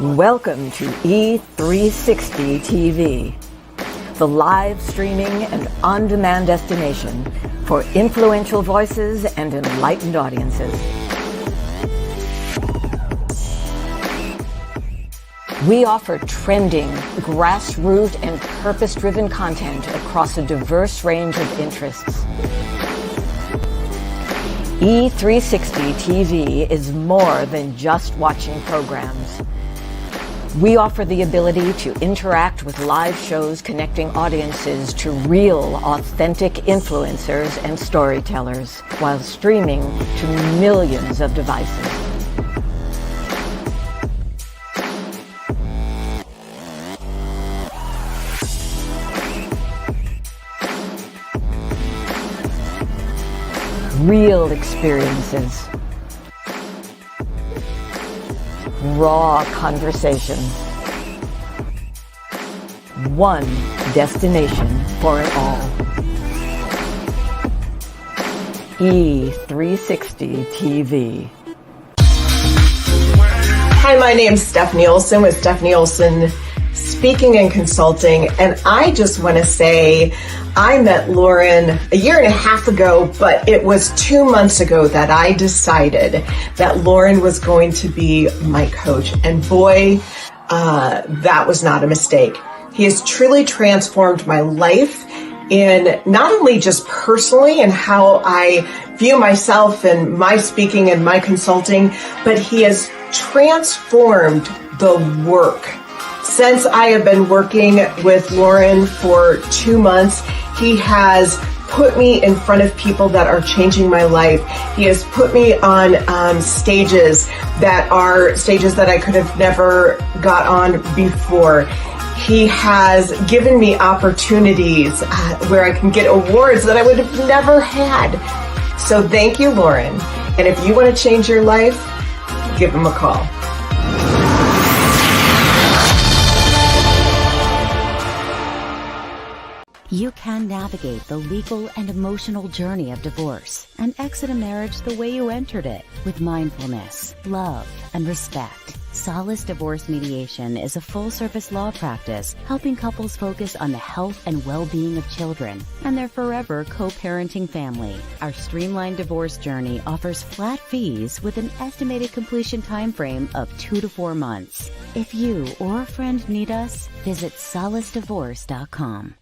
Welcome to E360 TV, the live streaming and on-demand destination for influential voices and enlightened audiences. We offer trending, grassroots, and purpose-driven content across a diverse range of interests. E360 TV is more than just watching programs. We offer the ability to interact with live shows connecting audiences to real, authentic influencers and storytellers while streaming to millions of devices. Real experiences. Raw conversation. One destination for it all. E360 TV. Hi, my name's Stephanie Olson with Stephanie Olson Speaking and Consulting, and I just want to say I met Lauren a year and a half ago, but it was 2 months ago that I decided that Lauren was going to be my coach, and boy, that was not a mistake. He has truly transformed my life in not only just personally and how I view myself and my speaking and my consulting, but he has transformed the work. Since I have been working with Lauren for 2 months, he has put me in front of people that are changing my life. He has put me on stages that are stages that I could have never got on before. He has given me opportunities where I can get awards that I would have never had. So thank you, Lauren. And if you want to change your life, give him a call. You can navigate the legal and emotional journey of divorce and exit a marriage the way you entered it, with mindfulness, love, and respect. Solace Divorce Mediation is a full-service law practice helping couples focus on the health and well-being of children and their forever co-parenting family. Our streamlined divorce journey offers flat fees with an estimated completion time frame of 2 to 4 months. If you or a friend need us, visit solacedivorce.com.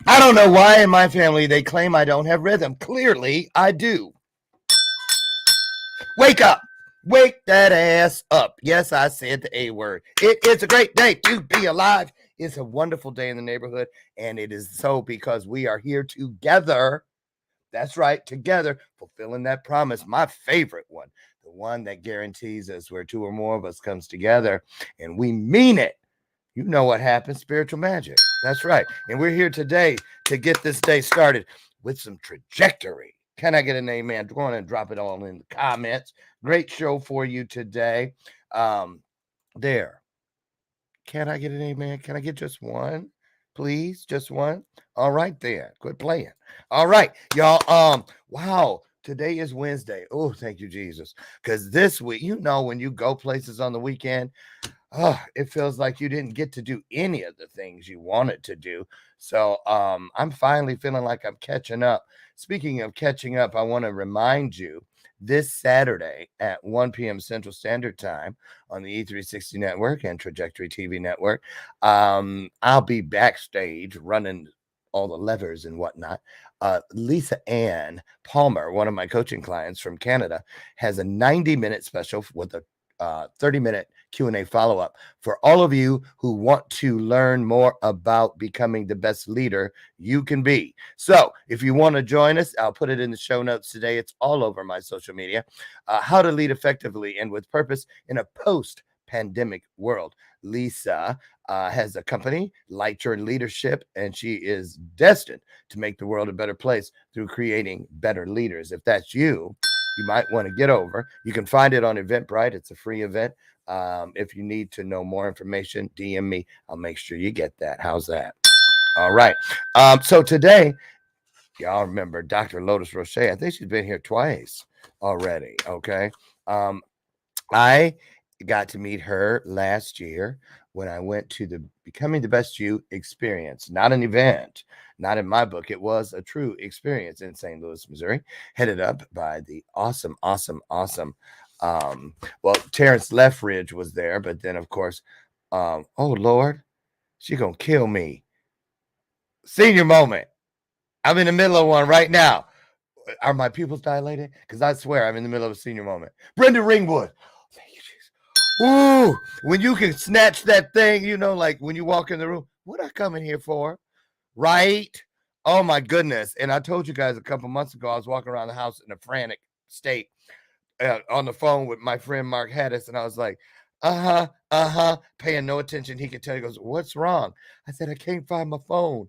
I don't know why in my family they claim I don't have rhythm. Clearly, I do. Wake up. Wake that ass up. Yes, I said the A word. It is a great day to be alive. It's a wonderful day in the neighborhood, and it is so because we are here together. That's right, together, fulfilling that promise. My favorite one, the one that guarantees us where two or more of us comes together, and we mean it. You know what happens, spiritual magic. That's right. And we're here today to get this day started with some trajectory. Can I get an amen? Go on and drop it all in the comments. Great show for you today. There. Can I get an amen? Can I get just one? Please, just one. All right, then. Quit playing. All right, y'all. Wow. Today is Wednesday. Oh, thank you, Jesus. Because this week, when you go places on the weekend, it feels like you didn't get to do any of the things you wanted to do. So I'm finally feeling like I'm catching up. Speaking of catching up, I want to remind you this Saturday at 1 p.m. Central Standard Time on the E360 Network and Trajectory TV Network, I'll be backstage running all the levers and whatnot. Lisa Ann Palmer, one of my coaching clients from Canada, has a 90-minute special with a 30-minute Q&A follow-up for all of you who want to learn more about becoming the best leader you can be. So if you want to join us, I'll put it in the show notes today. It's all over my social media. How to lead effectively and with purpose in a post-pandemic world. Lisa has a company, Light Your Leadership, and she is destined to make the world a better place through creating better leaders. If that's you might want to get over. You can find it on Eventbrite. It's a free event. If you need to know more information, DM me. I'll make sure you get that. How's that? All right. So today, y'all remember Dr. Lotus Riche. I think she's been here twice already. Okay. I got to meet her last year when I went to the Becoming the Best You experience, not an event, not in my book. It was a true experience in St. Louis, Missouri, headed up by the awesome. Terrence Leffridge was there, but then of course, oh Lord, she gonna kill me. Senior moment. I'm in the middle of one right now. Are my pupils dilated? Because I swear I'm in the middle of a senior moment. Brenda Ringwood. Thank you, Jesus. Ooh, when you can snatch that thing, like when you walk in the room, what I come in here for? Right? Oh my goodness. And I told you guys a couple months ago, I was walking around the house in a frantic state on the phone with my friend Mark Haddis. And I was like, paying no attention. He could tell. He goes, what's wrong? I said, I can't find my phone.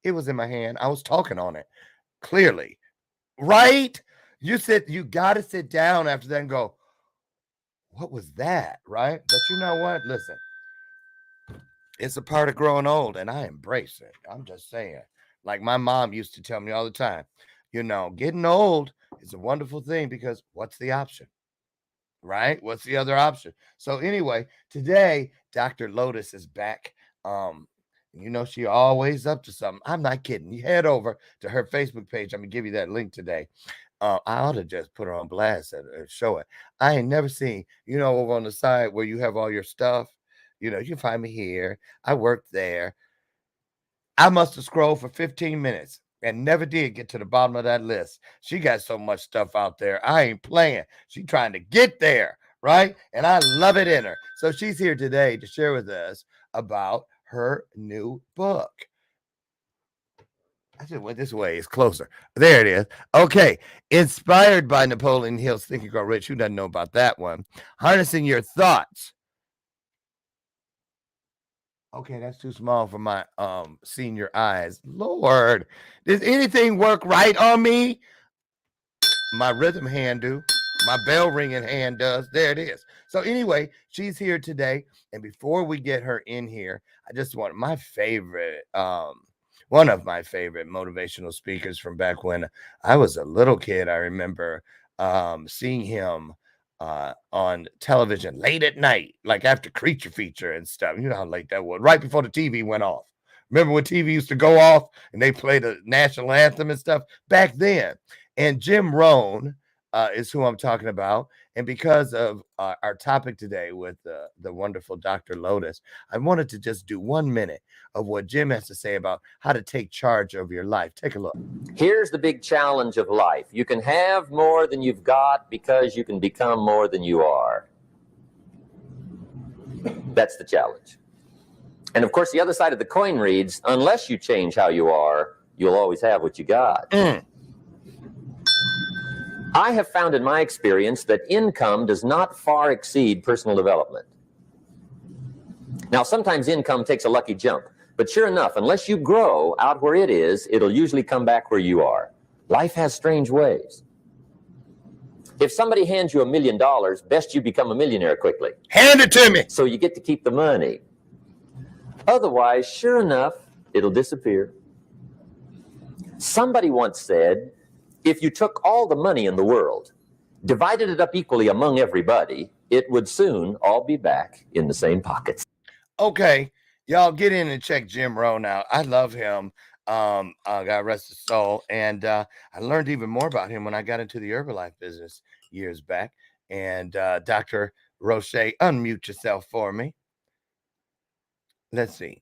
It was in my hand. I was talking on it. Clearly. Right? You got to sit down after that and go, what was that? Right? But you know what? Listen, it's a part of growing old and I embrace it. I'm just saying. Like my mom used to tell me all the time, getting old is a wonderful thing because what's the option? Right? What's the other option? So anyway, today, Dr. Lotus is back. She always up to something. I'm not kidding. You head over to her Facebook page. I'm going to give you that link today. I ought to just put her on blast and show it. I ain't never seen, over on the side where you have all your stuff. You can find me here. I worked there. I must have scrolled for 15 minutes and never did get to the bottom of that list. She got so much stuff out there. I ain't playing. She trying to get there, right? And I love it in her. So she's here today to share with us about her new book. I just went this way. It's closer. There it is. Okay. Inspired by Napoleon Hill's Think and Grow Rich. Who doesn't know about that one? Harnessing your thoughts. Okay, that's too small for my senior eyes. Lord, does anything work right on me? My rhythm hand do. My bell ringing hand does. There it is. So anyway, she's here today. And before we get her in here, I just want one of my favorite motivational speakers from back when I was a little kid. I remember seeing him on television late at night, like after Creature Feature and stuff. You know how late that was, right before the TV went off. Remember when TV used to go off and they played the national anthem and stuff back then? And Jim Rohn is who I'm talking about. And because of our topic today with the wonderful Dr. Lotus, I wanted to just do 1 minute of what Jim has to say about how to take charge of your life. Take a look. Here's the big challenge of life. You can have more than you've got because you can become more than you are. That's the challenge. And of course, the other side of the coin reads, unless you change how you are, you'll always have what you got. I have found in my experience that income does not far exceed personal development. Now, sometimes income takes a lucky jump, but sure enough, unless you grow out where it is, it'll usually come back where you are. Life has strange ways. If somebody hands you $1 million, best you become a millionaire quickly. Hand it to me. So you get to keep the money. Otherwise, sure enough, it'll disappear. Somebody once said, if you took all the money in the world, divided it up equally among everybody, it would soon all be back in the same pockets. Okay, y'all get in and check Jim Rohn out. I love him. God rest his soul. And I learned even more about him when I got into the Herbalife business years back. And Dr. Roche, unmute yourself for me. Let's see.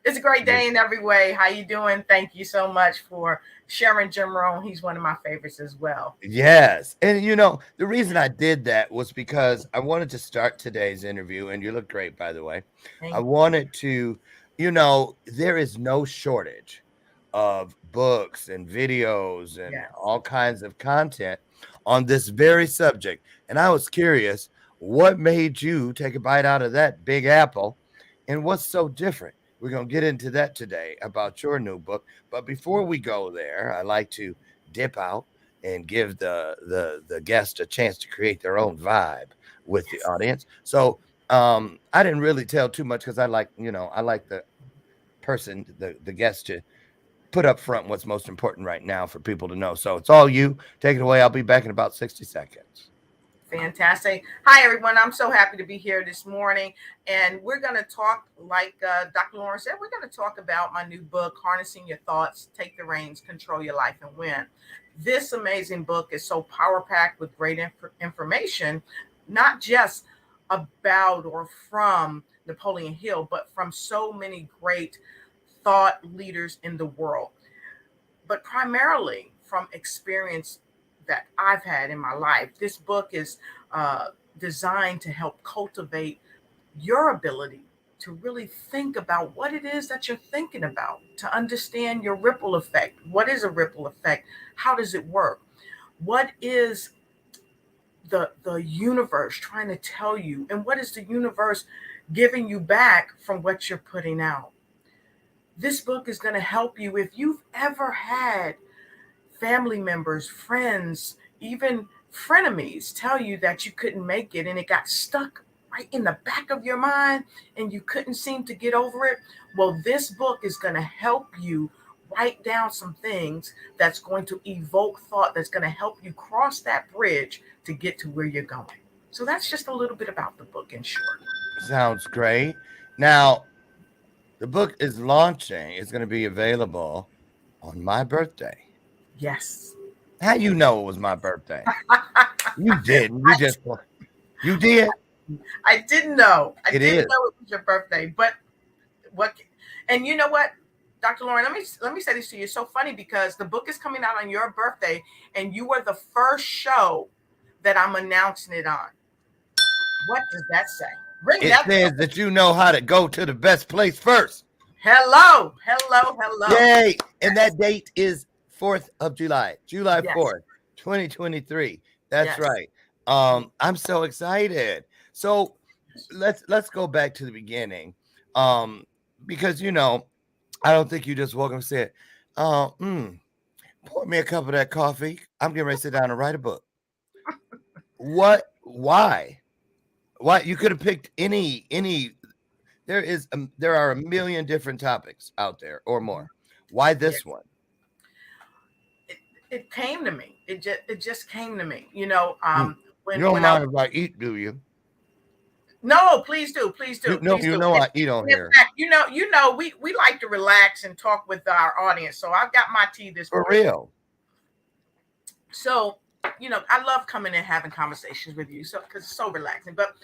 It's a great day in every way. How you doing? Thank you so much for sharing Jim Rohn. He's one of my favorites as well. Yes. And you know, the reason I did that was because I wanted to start today's interview, and you look great, by the way. I wanted to, you know, there is no shortage of books and videos and all kinds of content on this very subject. And I was curious, what made you take a bite out of that big apple, and what's so different? We're going to get into that today about your new book. But before we go there, I like to dip out and give the guest a chance to create their own vibe with the audience. So I didn't really tell too much because I like the person, the guest, to put up front what's most important right now for people to know. So it's all you. Take it away. I'll be back in about 60 seconds. Fantastic. Hi, everyone. I'm so happy to be here this morning. And we're going to talk, like Dr. Lauren said, we're going to talk about my new book, Harnessing Your Thoughts, Take the Reins, Control Your Life and Win. This amazing book is so power-packed with great information, not just about or from Napoleon Hill, but from so many great thought leaders in the world, but primarily from experience that I've had in my life. This book is designed to help cultivate your ability to really think about what it is that you're thinking about, to understand your ripple effect. What is a ripple effect? How does it work? What is the universe trying to tell you? And what is the universe giving you back from what you're putting out? This book is going to help you if you've ever had family members, friends, even frenemies tell you that you couldn't make it and it got stuck right in the back of your mind and you couldn't seem to get over it. Well, this book is going to help you write down some things that's going to evoke thought, that's going to help you cross that bridge to get to where you're going. So that's just a little bit about the book in short. Sounds great. Now, the book is launching. It's going to be available on my birthday. Yes. How you know it was my birthday? You didn't. You did. I didn't know. I It didn't is. know it was your birthday. But and you know what, Dr. Lauren, let me say this to you. It's so funny because the book is coming out on your birthday, and you were the first show that I'm announcing it on. What does that say? It says that you know how to go to the best place first. Hello. Yay! And that date is 4th of July, July 4th, 2023. That's right. I'm so excited. So let's go back to the beginning. Because you know, I don't think you just woke up and said, pour me a cup of that coffee. I'm getting ready to sit down and write a book. Why? You could have picked any. There are a million different topics out there or more. Why this one? It came to me. It just came to me. You know, you don't mind if I eat, do you? No, please do. You know I eat on here. Fact, you know, we like to relax and talk with our audience. So I've got my tea this morning. For real. So, you know, I love coming and having conversations with you, so because it's so relaxing. But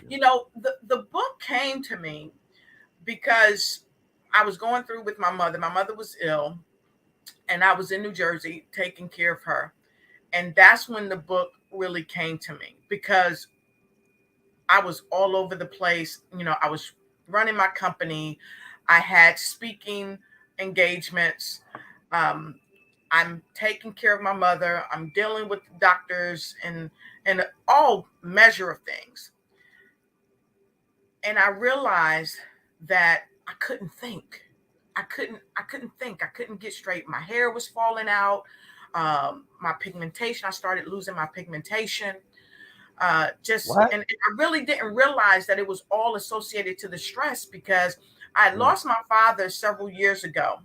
you know, the book came to me because I was going through with my mother. My mother was ill, and I was in New Jersey taking care of her. And that's when the book really came to me, because I was all over the place. You know, I was running my company. I had speaking engagements. I'm taking care of my mother. I'm dealing with doctors and all measure of things. And I realized that I couldn't think. I couldn't think. I couldn't get straight. My hair was falling out. My pigmentation, I started losing my pigmentation. What? And I really didn't realize that it was all associated to the stress because I lost my father several years ago,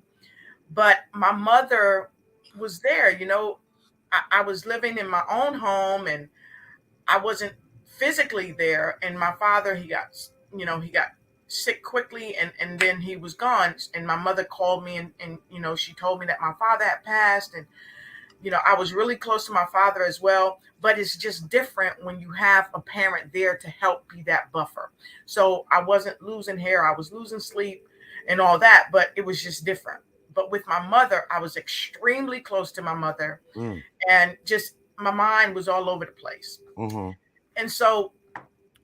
but my mother was there. I was living in my own home and I wasn't physically there. And my father, he got sick quickly and then he was gone. And my mother called me and she told me that my father had passed. And I was really close to my father as well, but it's just different when you have a parent there to help be that buffer. So I wasn't losing hair, I was losing sleep and all that, but it was just different. But with my mother, I was extremely close to my mother and just my mind was all over the place. Mm-hmm. And so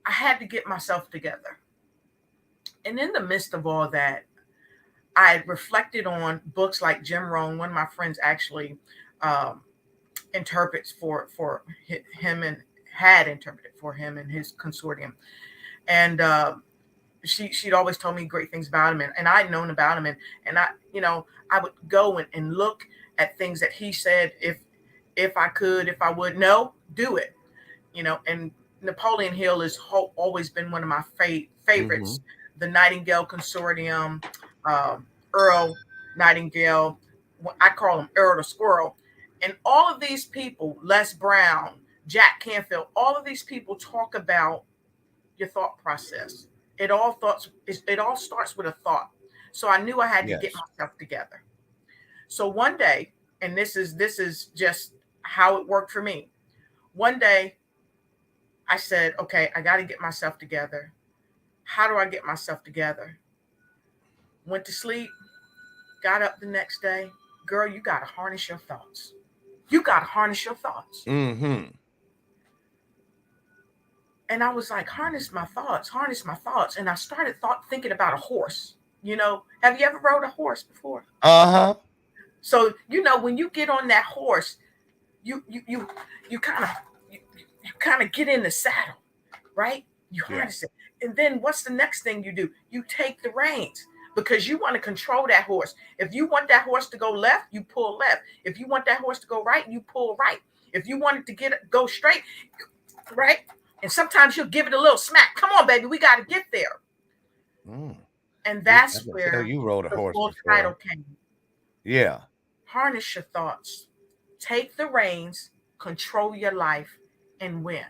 I had to get myself together. And in the midst of all that, I reflected on books like Jim Rohn. One of my friends actually um, interprets for him and had interpreted for him and his consortium. And she'd always told me great things about him, and I'd known about him, and I would go and look at things that he said if I could, if I would, no, do it, and Napoleon Hill has always been one of my favorites. The Nightingale Consortium, Earl Nightingale, I call him Earl the Squirrel, and all of these people, Les Brown, Jack Canfield, all of these people talk about your thought process. It all starts with a thought. So I knew I had to get Yes. myself together. So one day, and this is just how it worked for me. One day I said, okay, I got to get myself together. How do I get myself together? Went to sleep, got up the next day. Girl, you got to harness your thoughts. You got to harness your thoughts. Mm-hmm. And I was like, harness my thoughts. And I started thinking about a horse. Have you ever rode a horse before? Uh-huh. So, when you get on that horse, you kind of get in the saddle, right? You harness it. And then what's the next thing you do? You take the reins because you want to control that horse. If you want that horse to go left, you pull left. If you want that horse to go right, you pull right. If you want it to go straight, right? And sometimes you'll give it a little smack. Come on, baby, we got to get there. And that's where you rode a the horse full before. title came. Yeah. Harness your thoughts. Take the reins, control your life, and win.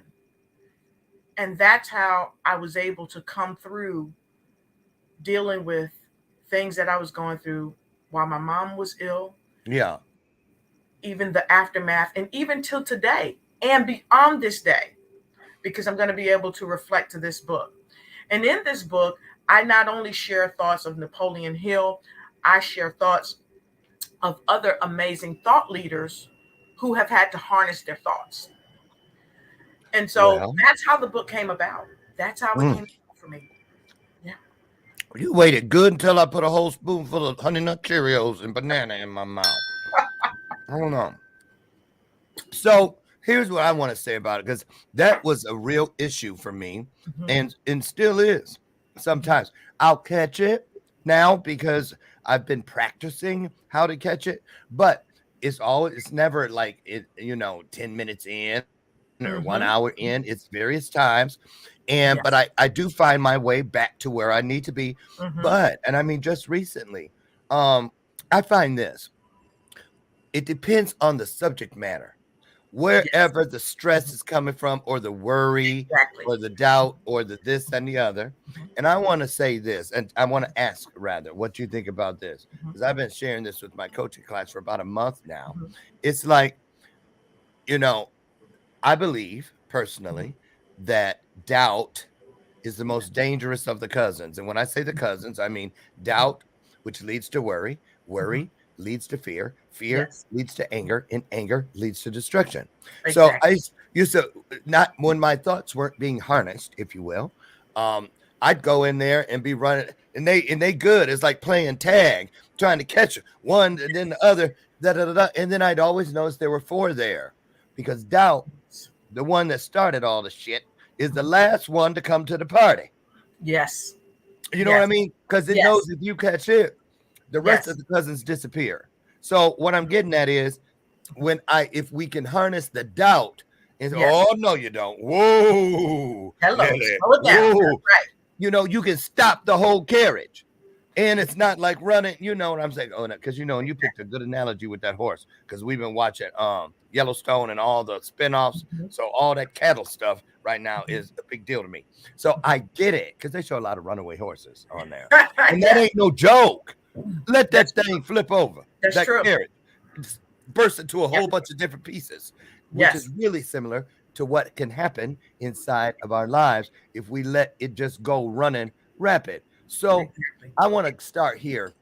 And that's how I was able to come through dealing with things that I was going through while my mom was ill. Yeah. Even the aftermath, and even till today, and beyond this day, because I'm going to be able to reflect to this book. And in this book, I not only share thoughts of Napoleon Hill, I share thoughts of other amazing thought leaders who have had to harness their thoughts. And so that's how the book came about. That's how it came about for me. Yeah. You waited good until I put a whole spoonful of Honey Nut Cheerios and banana in my mouth. Hold on. So here's what I want to say about it, because that was a real issue for me, and still is. Sometimes I'll catch it now because I've been practicing how to catch it, but it's never like 10 minutes in or 1 hour in. It's various times. And but I do find my way back to where I need to be. But and I mean just recently, I find this. It depends on the subject matter. Wherever the stress is coming from, or the worry, or the doubt, or the this and the other. And I want to say this, and I want to ask rather what you think about this, because I've been sharing this with my coaching class for about a month now. It's like, I believe personally that doubt is the most dangerous of the cousins. And when I say the cousins, I mean doubt, which leads to worry, worry leads to fear, fear leads to anger, and anger leads to destruction. Exactly. So I used to, not when my thoughts weren't being harnessed, if you will, I'd go in there and be running, and they good. It's like playing tag, trying to catch one and then the other, and then I'd always notice there were 4 there, because doubt, the one that started all the shit, is the last one to come to the party. Yes. You know what I mean? Because it knows if you catch it, the rest of the cousins disappear. So what I'm getting at is, if we can harness the doubt and say, oh no, you don't. Whoa. Hello. Slow it down. Whoa. Right. You know, you can stop the whole carriage. And it's not like running, you know what I'm saying? Oh, no, because you know, and you picked a good analogy with that horse, because we've been watching Yellowstone and all the spinoffs. So all that cattle stuff right now is a big deal to me. So I get it, because they show a lot of runaway horses on there. And that ain't no joke. Let that thing flip over. That's true. Carriage burst into a whole bunch of different pieces, which is really similar to what can happen inside of our lives if we let it just go running rapid. So I want to start here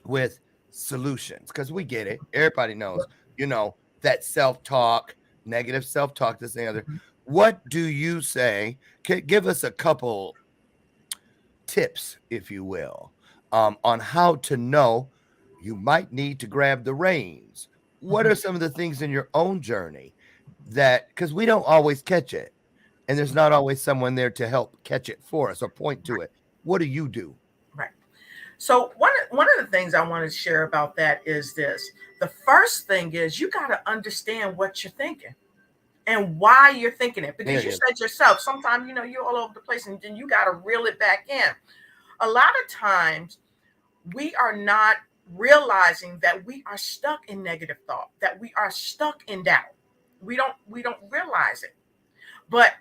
with solutions, because we get it. Everybody knows, you know, that self-talk, negative self-talk, this and the other. What do you say? Give us a couple tips, if you will, on how to know you might need to grab the reins. What are some of the things in your own journey that, because we don't always catch it, and there's not always someone there to help catch it for us or point to it. What do you do? Right. So one of the things I want to share about that is this. The first thing is you got to understand what you're thinking and why you're thinking it, because you said yourself, sometimes, you know, you're all over the place and then you got to reel it back in. A lot of times we are not realizing that we are stuck in negative thought, that we are stuck in doubt. We don't realize it. But,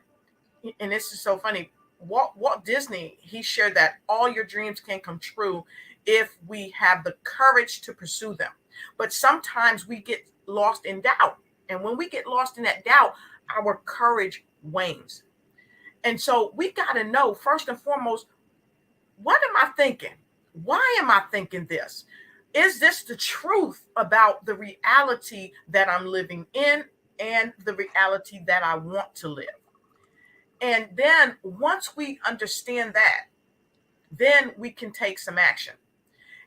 and this is so funny, Walt Disney, he shared that all your dreams can come true if we have the courage to pursue them. But sometimes we get lost in doubt. And when we get lost in that doubt, our courage wanes. And so we got to know, first and foremost, what am I thinking? Why am I thinking this? Is this the truth about the reality that I'm living in and the reality that I want to live? And then once we understand that, then we can take some action.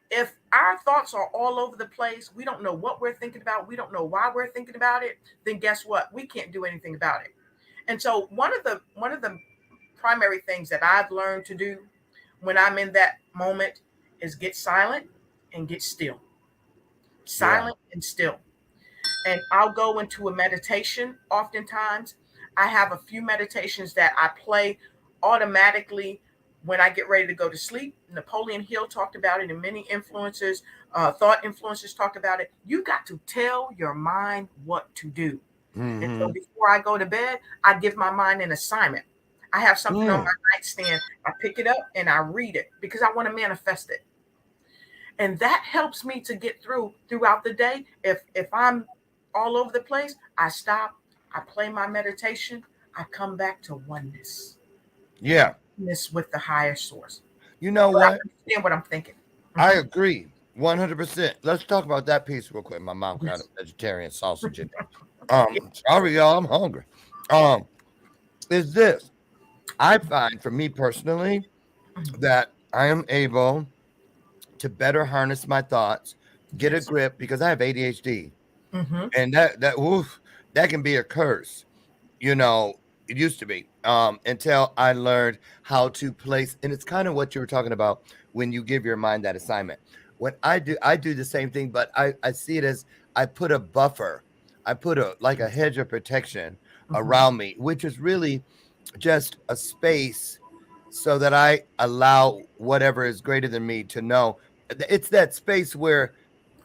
If our thoughts are all over the place, we don't know what we're thinking about, we don't know why we're thinking about it, then guess what? We can't do anything about it. And so one of the primary things that I've learned to do when I'm in that moment is get silent and get still. Silent and still. And I'll go into a meditation oftentimes. I have a few meditations that I play automatically when I get ready to go to sleep. Napoleon Hill talked about it, and many influencers, thought influencers talked about it. You got to tell your mind what to do. And so before I go to bed, I give my mind an assignment. I have something on my nightstand. I pick it up and I read it because I want to manifest it. And that helps me to get throughout the day. If I'm all over the place, I stop, I play my meditation, I come back to oneness. Yeah. Oneness with the higher source. You know so what? I understand what I'm thinking. I agree 100%. Let's talk about that piece real quick. My mom got a vegetarian sausage in there. Sorry, y'all, I'm hungry. Is this, I find for me personally that I am able to better harness my thoughts, get a grip, because I have ADHD. And that can be a curse. You know, it used to be until I learned how to place, and it's kind of what you were talking about when you give your mind that assignment. When I do the same thing, but I see it as I put a buffer. I put a hedge of protection around me, which is really just a space so that I allow whatever is greater than me to know. It's that space where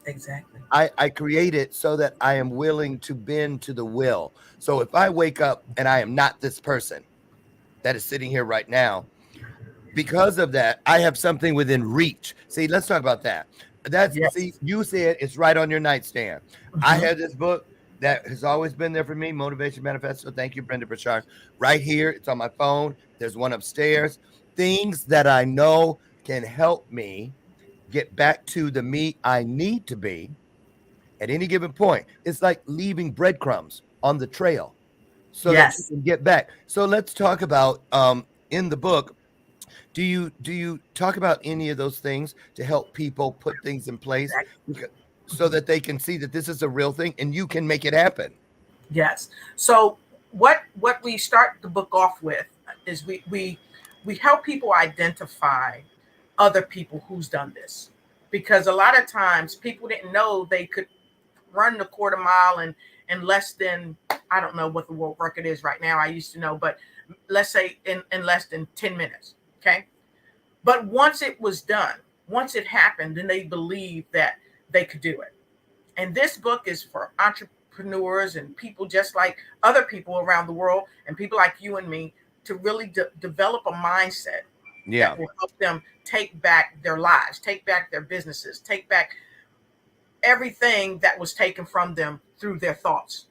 exactly I create it so that I am willing to bend to the will. So if I wake up and I am not this person that is sitting here right now, because of that, I have something within reach. See, let's talk about that. See, you said it's right on your nightstand. I had this book that has always been there for me, Motivation Manifesto. Thank you, Brenda Burchard. Right here, it's on my phone. There's one upstairs. Things that I know can help me get back to the me I need to be at any given point. It's like leaving breadcrumbs on the trail so that you can get back. So let's talk about in the book, Do you talk about any of those things to help people put things in place so that they can see that this is a real thing and you can make it happen? Yes. So what we start the book off with is we help people identify other people who's done this, because a lot of times people didn't know they could run the quarter mile in less than, I don't know what the world record is right now. I used to know, but let's say in less than 10 minutes. Okay. But once it was done, once it happened, then they believed that they could do it. And this book is for entrepreneurs and people just like other people around the world and people like you and me to really develop a mindset that will help them take back their lives, take back their businesses, take back everything that was taken from them through their thoughts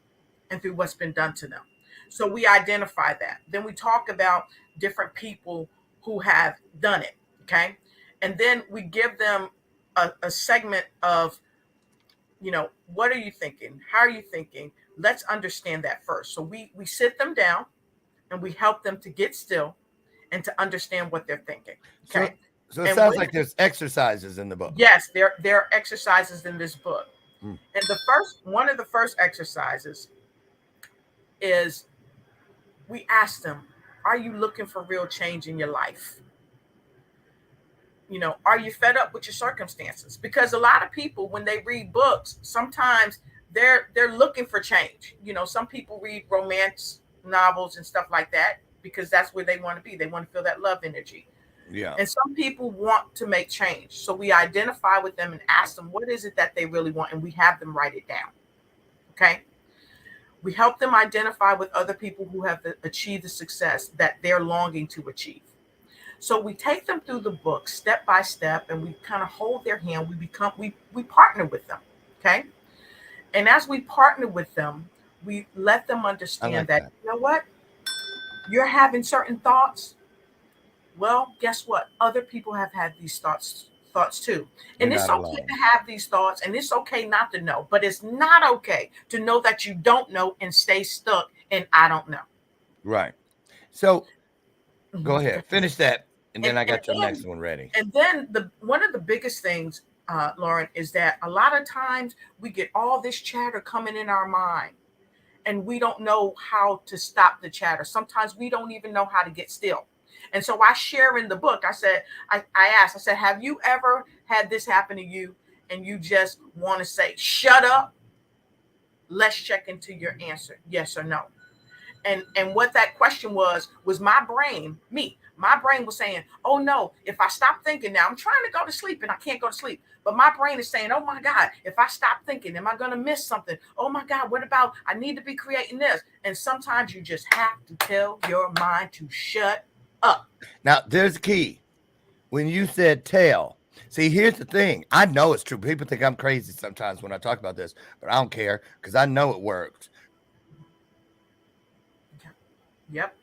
and through what's been done to them. So we identify that. Then we talk about different people who have done it. Okay. And then we give them a segment of, what are you thinking? How are you thinking? Let's understand that first. So we sit them down and we help them to get still and to understand what they're thinking. Okay. So it sounds like there's exercises in the book. Yes, there are exercises in this book. And one of the first exercises is we ask them, are you looking for real change in your life? Are you fed up with your circumstances? Because a lot of people, when they read books, sometimes they're looking for change. Some people read romance novels and stuff like that because that's where they want to be. They want to feel that love energy. Yeah. And some people want to make change. So we identify with them and ask them, what is it that they really want? And we have them write it down. Okay. We help them identify with other people who have achieved the success that they're longing to achieve. So we take them through the book step by step, and we kind of hold their hand. We partner with them. Okay. And as we partner with them, we let them understand that, you know what? You're having certain thoughts. Well, guess what? Other people have had these thoughts too. And it's okay to have these thoughts, and it's okay not to know, but it's not okay to know that you don't know and stay stuck and I don't know. Right. So go ahead, finish that. And then I got your next one ready. And then one of the biggest things, Lauren, is that a lot of times we get all this chatter coming in our mind and we don't know how to stop the chatter. Sometimes we don't even know how to get still. And so I share in the book, I said, I asked, have you ever had this happen to you and you just want to say, shut up? Let's check into your answer. Yes or no. And what that question was my brain was saying, oh no, if I stop thinking now, I'm trying to go to sleep and I can't go to sleep. But my brain is saying, oh my God, if I stop thinking, am I going to miss something? Oh my God, what about, I need to be creating this. And sometimes you just have to tell your mind to shut up. Now, there's a key. When you said tell, see, here's the thing. I know it's true. People think I'm crazy sometimes when I talk about this, but I don't care because I know it works. Yep.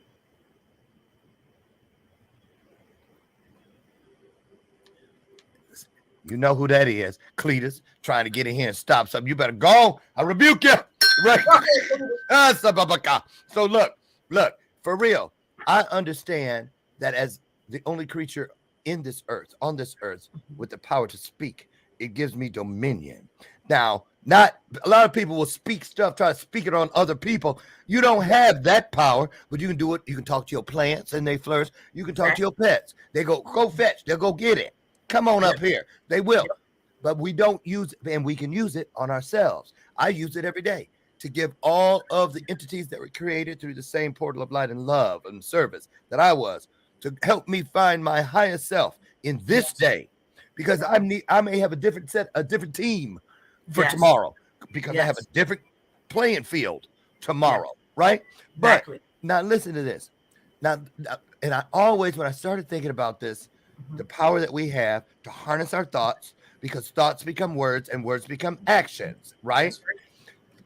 You know who that is. Cletus trying to get in here and stop something. You better go. I rebuke you. Right. So look, for real, I understand that as the only creature on this earth with the power to speak, it gives me dominion. Now, not a lot of people will speak stuff, try to speak it on other people. You don't have that power, but you can do it. You can talk to your plants and they flourish. You can talk to your pets. They go fetch. They'll go get it. Come on up here. They will. But we don't use it, and we can use it on ourselves. I use it every day to give all of the entities that were created through the same portal of light and love and service that I was to help me find my highest self in this day, because I may have a different team for tomorrow because I have a different playing field tomorrow, right? Exactly. But now listen to this. Now, and I always, when I started thinking about this, the power that we have to harness our thoughts, because thoughts become words and words become actions, right?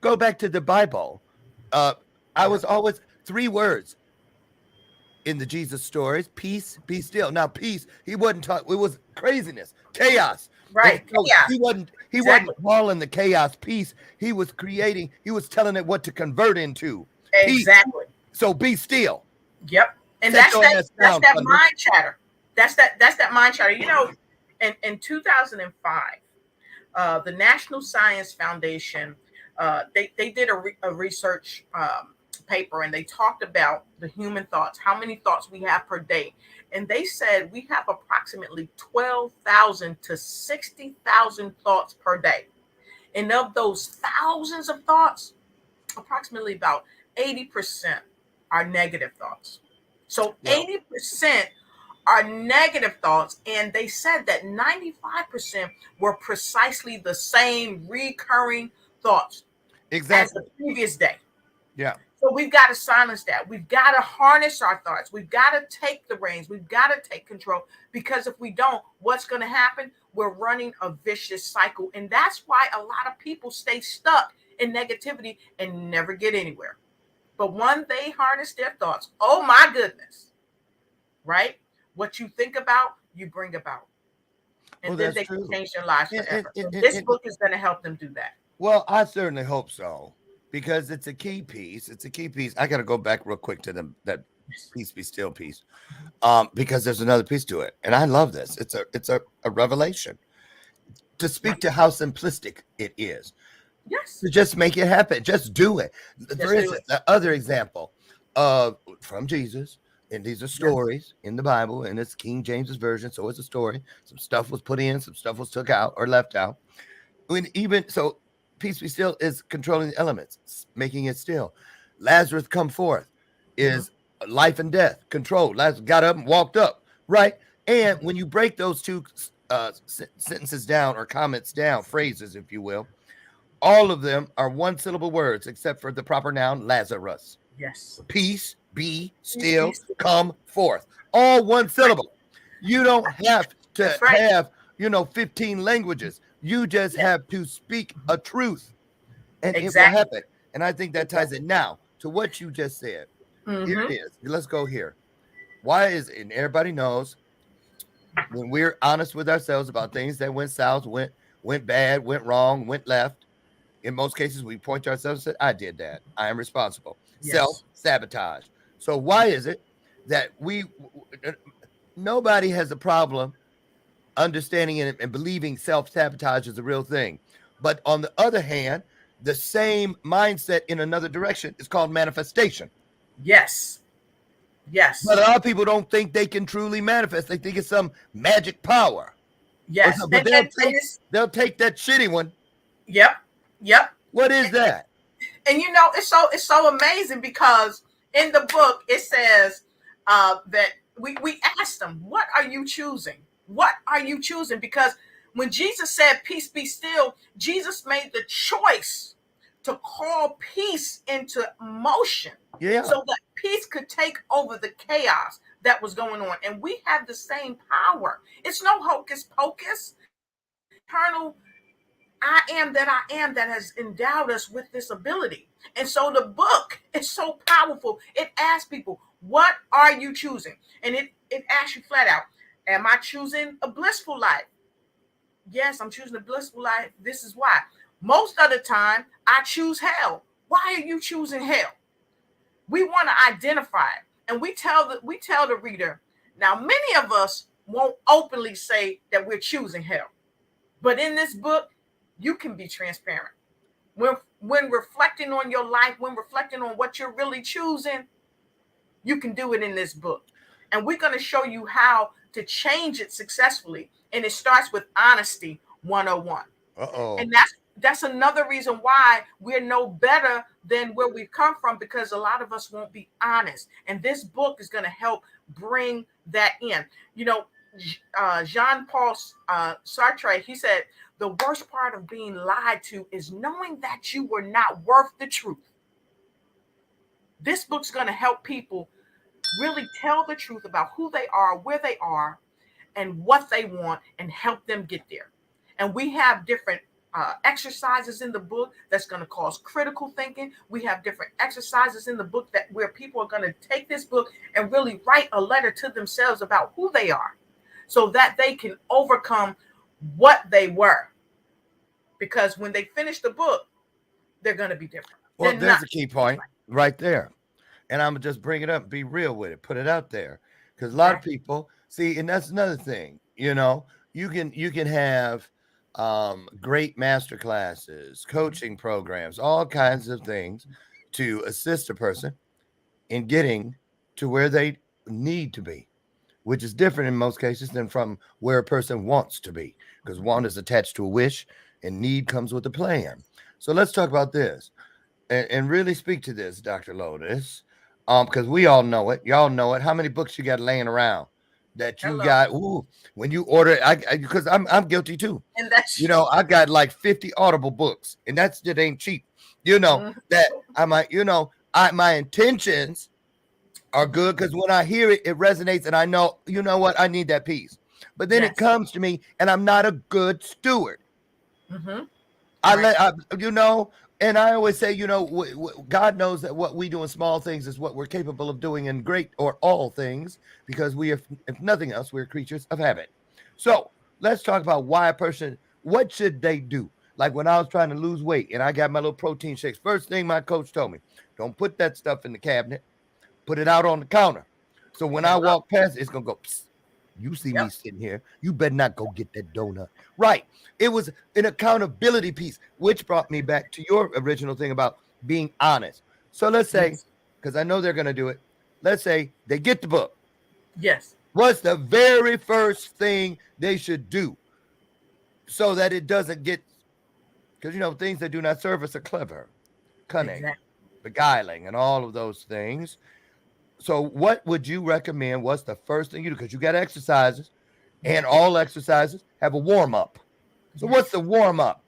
Go back to the Bible. I was always 3 words in the Jesus stories: peace, be still. Now, peace, he wasn't talking, it was craziness, chaos. Right. So he wasn't calling the chaos peace. He was telling it what to convert into. Exactly. Peace. So be still. Yep. And that's that mind chatter. That's that mind shatter. You know, in 2005, the National Science Foundation, they did a research paper, and they talked about the human thoughts, how many thoughts we have per day. And they said we have approximately 12,000 to 60,000 thoughts per day. And of those thousands of thoughts, approximately about 80% are negative thoughts. So Well, 80% are negative thoughts. And they said that 95% were precisely the same recurring thoughts as the exactly. previous day. Yeah. So we've got to silence that. We've got to harness our thoughts. We've got to take the reins. We've got to take control, because if we don't, what's going to happen? We're running a vicious cycle. And that's why a lot of people stay stuck in negativity and never get anywhere. But when they harness their thoughts, oh my goodness, right? What you think about, you bring about. Well, And then that's they can true. change their lives And, and, forever. and, So and, this and- book is going to help them do that. well, I certainly hope so, because it's a key piece. It's a key piece. I got to go back real quick to that peace be still piece, because there's another piece to it, and I love this. It's a revelation to Yeah. speak to how simplistic it is. Yes. To just make it happen. Just do it. For Just do instance, it. the other example from Jesus, and these are Yes. stories in the Bible, and it's King James's version, so it's a story. Some stuff was put in, some stuff was took out or left out. When even so, peace be still is controlling the elements, making it still. Lazarus come forth is life and death controlled. Lazarus got up and walked up, right? And when you break those two sentences down, or comments down, phrases, if you will, all of them are one syllable words except for the proper noun Lazarus. Yes. Peace be Peace be still, still. come forth. All one syllable. You don't have to That's right. have, 15 languages. You just Yes. have to speak a truth, and it will Exactly. happen. And I think that ties it now to what you just said. Here Mm-hmm. it is. Let's go here. Why is it? And everybody knows, when we're honest with ourselves about things that went south, went bad, went wrong, went left, in most cases, we point to ourselves and say, I did that. I am responsible. Yes. Self-sabotage. So why is it that nobody has a problem understanding and believing self-sabotage is a real thing? But on the other hand, the same mindset in another direction is called manifestation. Yes. But a Yes. lot of people don't think they can truly manifest. They think it's some magic power. Yes. But they'll take that shitty one. Yep. Yep. What is that? And you know, it's so amazing, because in the book it says that we asked them, what are you choosing? What are you choosing? Because when Jesus said, peace be still, Jesus made the choice to call peace into motion, Yeah. so that peace could take over the chaos that was going on. And we have the same power. It's no hocus pocus. Eternal I am that has endowed us with this ability. And so the book is so powerful. It asks people, what are you choosing? And it asks you flat out, am I choosing a blissful life? Yes, I'm choosing a blissful life. This is why. Most of the time, I choose hell. Why are you choosing hell? We want to identify it. And we tell the reader. Now, many of us won't openly say that we're choosing hell. But in this book, you can be transparent. When reflecting on your life, when reflecting on what you're really choosing, you can do it in this book. And we're going to show you how to change it successfully. And it starts with honesty 101. Uh-oh. And that's another reason why we're no better than where we've come from, because a lot of us won't be honest. And this book is going to help bring that in. You know, Jean-Paul Sartre, he said, the worst part of being lied to is knowing that you were not worth the truth. This book's going to help people really tell the truth about who they are, where they are, and what they want, and help them get there. And we have different exercises in the book that's going to cause critical thinking. We have different exercises in the book that where people are going to take this book and really write a letter to themselves about who they are, so that they can overcome what they were. Because when they finish the book, they're going to be different. Well, They're there's not a key point right there. And I'm going to just bring it up, be real with it, put it out there. Because a lot of people, See, and that's another thing, you can have great master classes, coaching programs, all kinds of things to assist a person in getting to where they need to be, which is different in most cases than from where a person wants to be, because want is attached to a wish and need comes with a plan. So let's talk about this and really speak to this, Dr. Lotus, because we all know it. Y'all know it. How many books you got laying around that you Hello. got? Ooh, when you order it, because I'm guilty too. And that's I got like 50 Audible books, and that's just ain't cheap. Mhm. That I might, my intentions are good because when I hear it, it resonates, and I know, you know what, I need that piece. But then it Yes. comes to me, and I'm not a good steward. Mm-hmm. I Right. and I always say, God knows that what we do in small things is what we're capable of doing in great or all things, because we are, if nothing else, we're creatures of habit. So let's talk about why a person, what should they do? Like when I was trying to lose weight and I got my little protein shakes, first thing my coach told me, don't put that stuff in the cabinet, put it out on the counter. So when I Hello. walk past, it's going to go, psst, you see me Yep. sitting here, you better not go get that donut. Right. It was an accountability piece, which brought me back to your original thing about being honest. So let's say, Yes. because I know they're going to do it, let's say they get the book. Yes. What's the very first thing they should do so that it doesn't get, because, things that do not serve us are clever, cunning, Exactly. beguiling, and all of those things. So what would you recommend? What's the first thing you do? Because you got exercises, and all exercises have a warm up. So what's Yes. the warm up?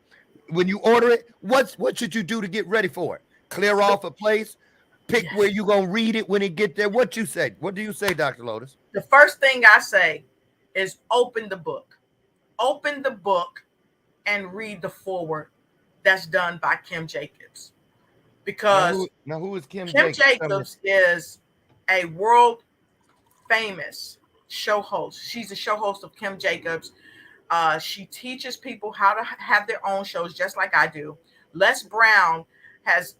When you order it, what should you do to get ready for it? Clear off a place, pick where Yes. you gonna read it when it get there. What you say? What do you say, Dr. Lotus? The first thing I say is open the book. Open the book and read the foreword that's done by Kim Jacobs. Because Now who is Kim Kim Jacobs? Jacobs is a world famous show host. She's a show host of Kim Jacobs. She teaches people how to have their own shows, just like I do. Les Brown has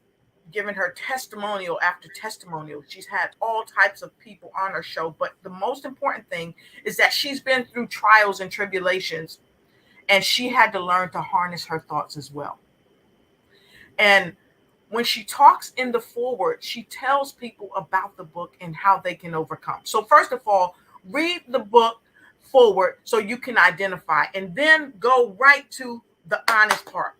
given her testimonial after testimonial. She's had all types of people on her show, but the most important thing is that she's been through trials and tribulations, and she had to learn to harness her thoughts as well. And when she talks in the forward, she tells people about the book and how they can overcome. So, first of all, read the book forward so you can identify, and then go right to the honest part.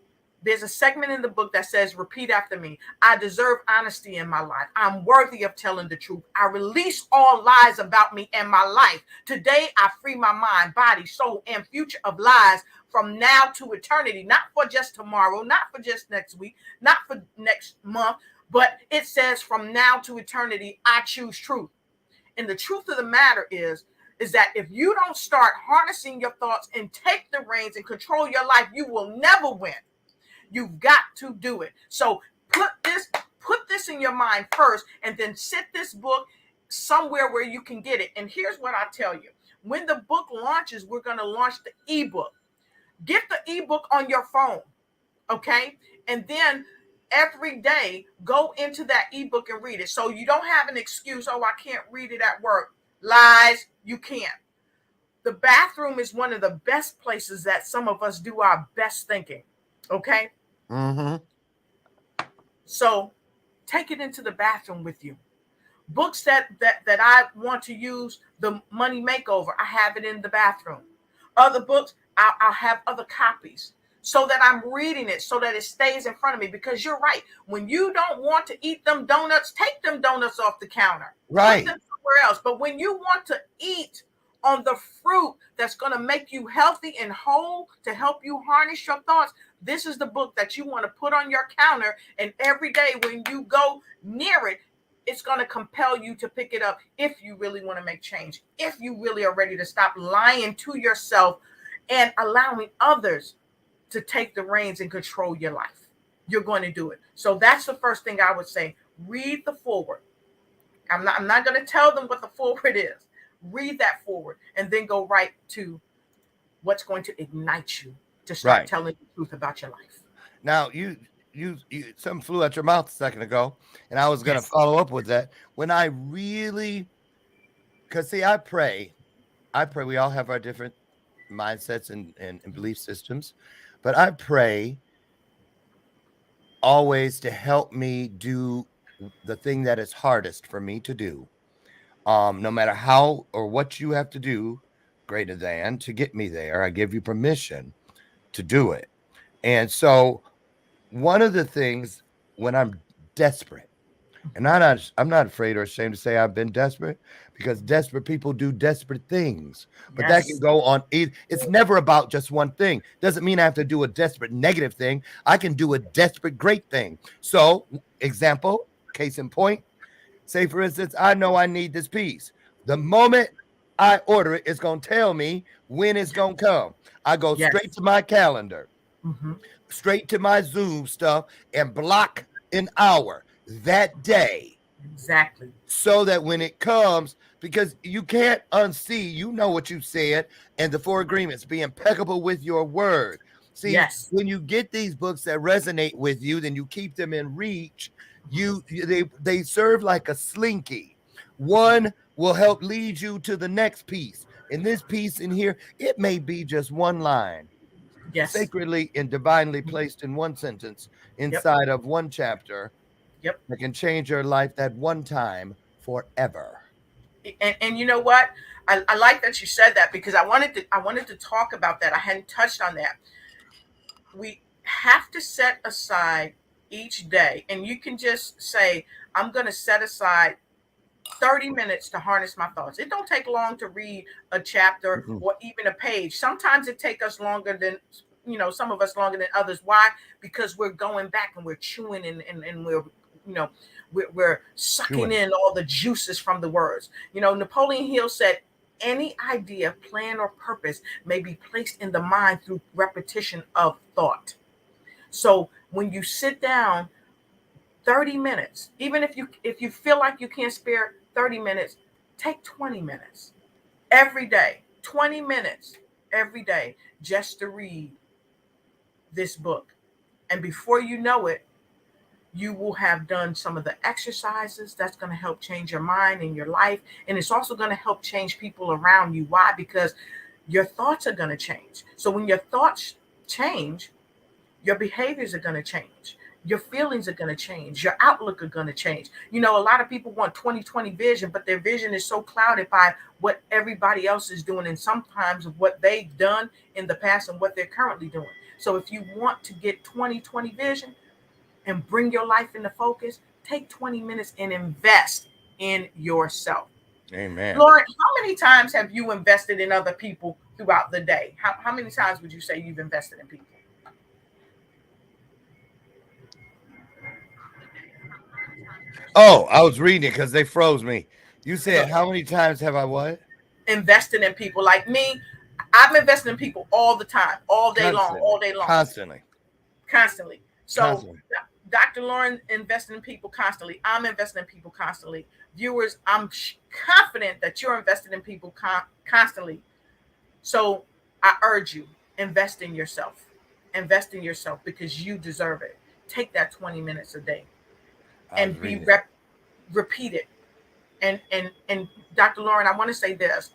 There's a segment in the book that says, repeat after me. I deserve honesty in my life. I'm worthy of telling the truth. I release all lies about me and my life. Today, I free my mind, body, soul, and future of lies from now to eternity, not for just tomorrow, not for just next week, not for next month, but it says from now to eternity, I choose truth. And the truth of the matter is that if you don't start harnessing your thoughts and take the reins and control your life, you will never win. You've got to do it. So put this in your mind first, and then sit this book somewhere where you can get it. And here's what I tell you. When the book launches, we're going to launch the ebook. Get the ebook on your phone, okay? And then every day go into that ebook and read it. So you don't have an excuse, oh, I can't read it at work. Lies, you can't. The bathroom is one of the best places that some of us do our best thinking, okay? Mm-hmm. So take it into the bathroom with you. Books that I want to use, the Money Makeover, I have it in the bathroom. Other books, I'll have other copies so that I'm reading it, so that it stays in front of me. Because you're right. When you don't want to eat them donuts, take them donuts off the counter. Right. Put them somewhere else. But when you want to eat on the fruit that's going to make you healthy and whole, to help you harness your thoughts, this is the book that you want to put on your counter. And every day when you go near it, it's going to compel you to pick it up if you really want to make change, if you really are ready to stop lying to yourself and allowing others to take the reins and control your life. You're going to do it. So that's the first thing I would say. Read the forward. I'm not going to tell them what the forward is. Read that forward and then go right to what's going to ignite you to start telling the truth about your life. Now you something flew out your mouth a second ago, and I was going to follow up with that. When I really, because see, I pray I pray we all have our different mindsets and belief systems, but I pray always to help me do the thing that is hardest for me to do. No matter how or what you have to do greater than to get me there, I give you permission to do it. And so one of the things when I'm desperate, and I'm not afraid or ashamed to say I've been desperate, because desperate people do desperate things. But that can Yes. go on. It's never about just one thing. Doesn't mean I have to do a desperate negative thing. I can do a desperate great thing. So, example, case in point, say for instance, I know I need this piece. The moment I order it, it's going to tell me when it's going to come. I go Yes. straight to my calendar, Mm-hmm. straight to my Zoom stuff, and block an hour that day, Exactly. so that when it comes, because you can't unsee, you know what you said, and the four agreements, be impeccable with your word. See, Yes. when you get these books that resonate with you, then you keep them in reach. They serve like a slinky. One will help lead you to the next piece. And this piece in here, it may be just one line, Yes. sacredly and divinely placed in one sentence Yep. inside of one chapter, Yep. that can change your life that one time forever. And you know what? I like that you said that, because I wanted to talk about that. I hadn't touched on that. We have to set aside each day, and you can just say, I'm going to set aside 30 minutes to harness my thoughts. It don't take long to read a chapter Mm-mm. or even a page. Sometimes it takes us longer than, some of us longer than others. Why? Because we're going back and we're chewing, and we're, we're sucking Chewing. in all the juices from the words. Napoleon Hill said, any idea, plan, or purpose may be placed in the mind through repetition of thought. So when you sit down, 30 minutes, even if you feel like you can't spare 30 minutes, take 20 minutes every day. 20 minutes every day just to read this book. And before you know it, you will have done some of the exercises that's going to help change your mind and your life. And it's also going to help change people around you. Why? Because your thoughts are going to change. So when your thoughts change, your behaviors are going to change. Your feelings are going to change. Your outlook are going to change. A lot of people want 20/20 vision, but their vision is so clouded by what everybody else is doing, and sometimes of what they've done in the past and what they're currently doing. So if you want to get 20/20 vision and bring your life into focus, take 20 minutes and invest in yourself. Amen. Lauren, how many times have you invested in other people throughout the day? How many times would you say you've invested in people? Oh, I was reading it because they froze me. You said, how many times have I what? Investing in people. Like me, I'm investing in people all the time, all day long, Constantly. all day long, Constantly. constantly. So Constantly. Dr. Lauren investing in people constantly. I'm investing in people constantly. Viewers, I'm confident that you're invested in people constantly. So I urge you, invest in yourself. Invest in yourself because you deserve it. Take that 20 minutes a day I was and be reading it. repeat it. And Dr. Lauren, I want to say this.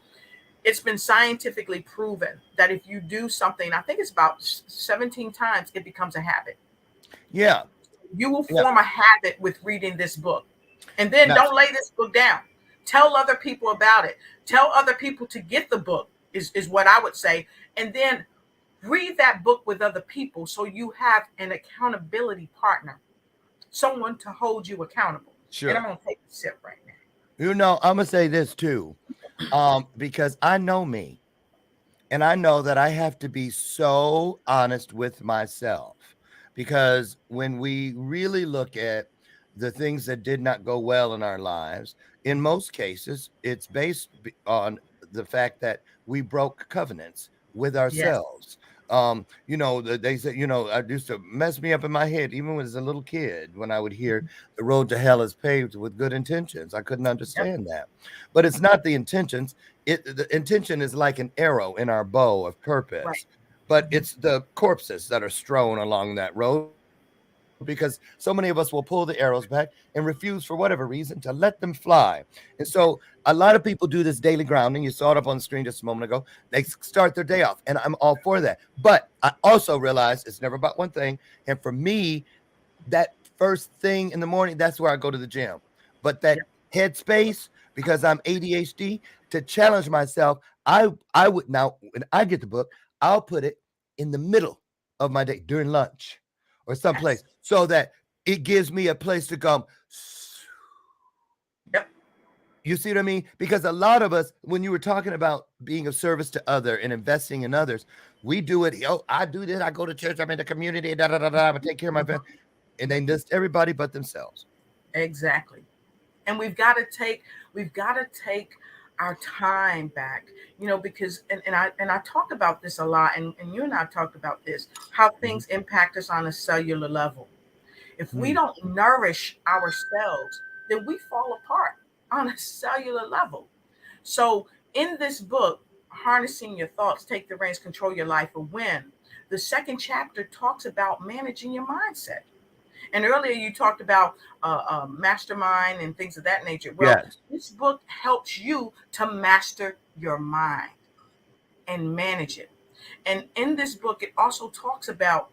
It's been scientifically proven that if you do something, I think it's about 17 times, it becomes a habit. Yeah. You will Yeah. form a habit with reading this book. And then Now, don't lay this book down. Tell other people about it. Tell other people to get the book, is what I would say. And then read that book with other people so you have an accountability partner, someone to hold you accountable. And I'm sure. going to take a sip right now. I'm gonna say this too. Because I know me, and I know that I have to be so honest with myself. Because when we really look at the things that did not go well in our lives, in most cases, it's based on the fact that we broke covenants with Yes. ourselves. They said, I used to mess me up in my head, even as a little kid, when I would hear the road to hell is paved with good intentions. I couldn't Yep. understand that. But it's not the intentions. The intention is like an arrow in our bow of Right. purpose, but it's the corpses that are strewn along that road. because so many of us will pull the arrows back and refuse for whatever reason to let them fly. And so a lot of people do this daily grounding. You saw it up on the screen just a moment ago. They start their day off, and I'm all for that. But I also realize it's never about one thing. And for me, that first thing in the morning, that's where I go to the gym. But that headspace, because I'm ADHD, to challenge myself, I would now when I get the book, I'll put it in the middle of my day during lunch or someplace so that it gives me a place to come. Yep. You see what I mean? Because a lot of us, when you were talking about being of service to other and investing in others, we do it. Oh, I do this. I go to church. I'm in the community. Da, da, da, da, I take care of my family. And then just everybody but themselves. Exactly. And we've got to take our time back, because and I talk about this a lot, and you and I talked about this, how things impact us on a cellular level. If we don't nourish ourselves, then we fall apart on a cellular level. So in this book, Harnessing Your Thoughts, Take the Reins, Control Your Life or Win, the second chapter talks about managing your mindset. And earlier you talked about mastermind and things of that nature. Well, this book helps you to master your mind and manage it. And in this book, it also talks about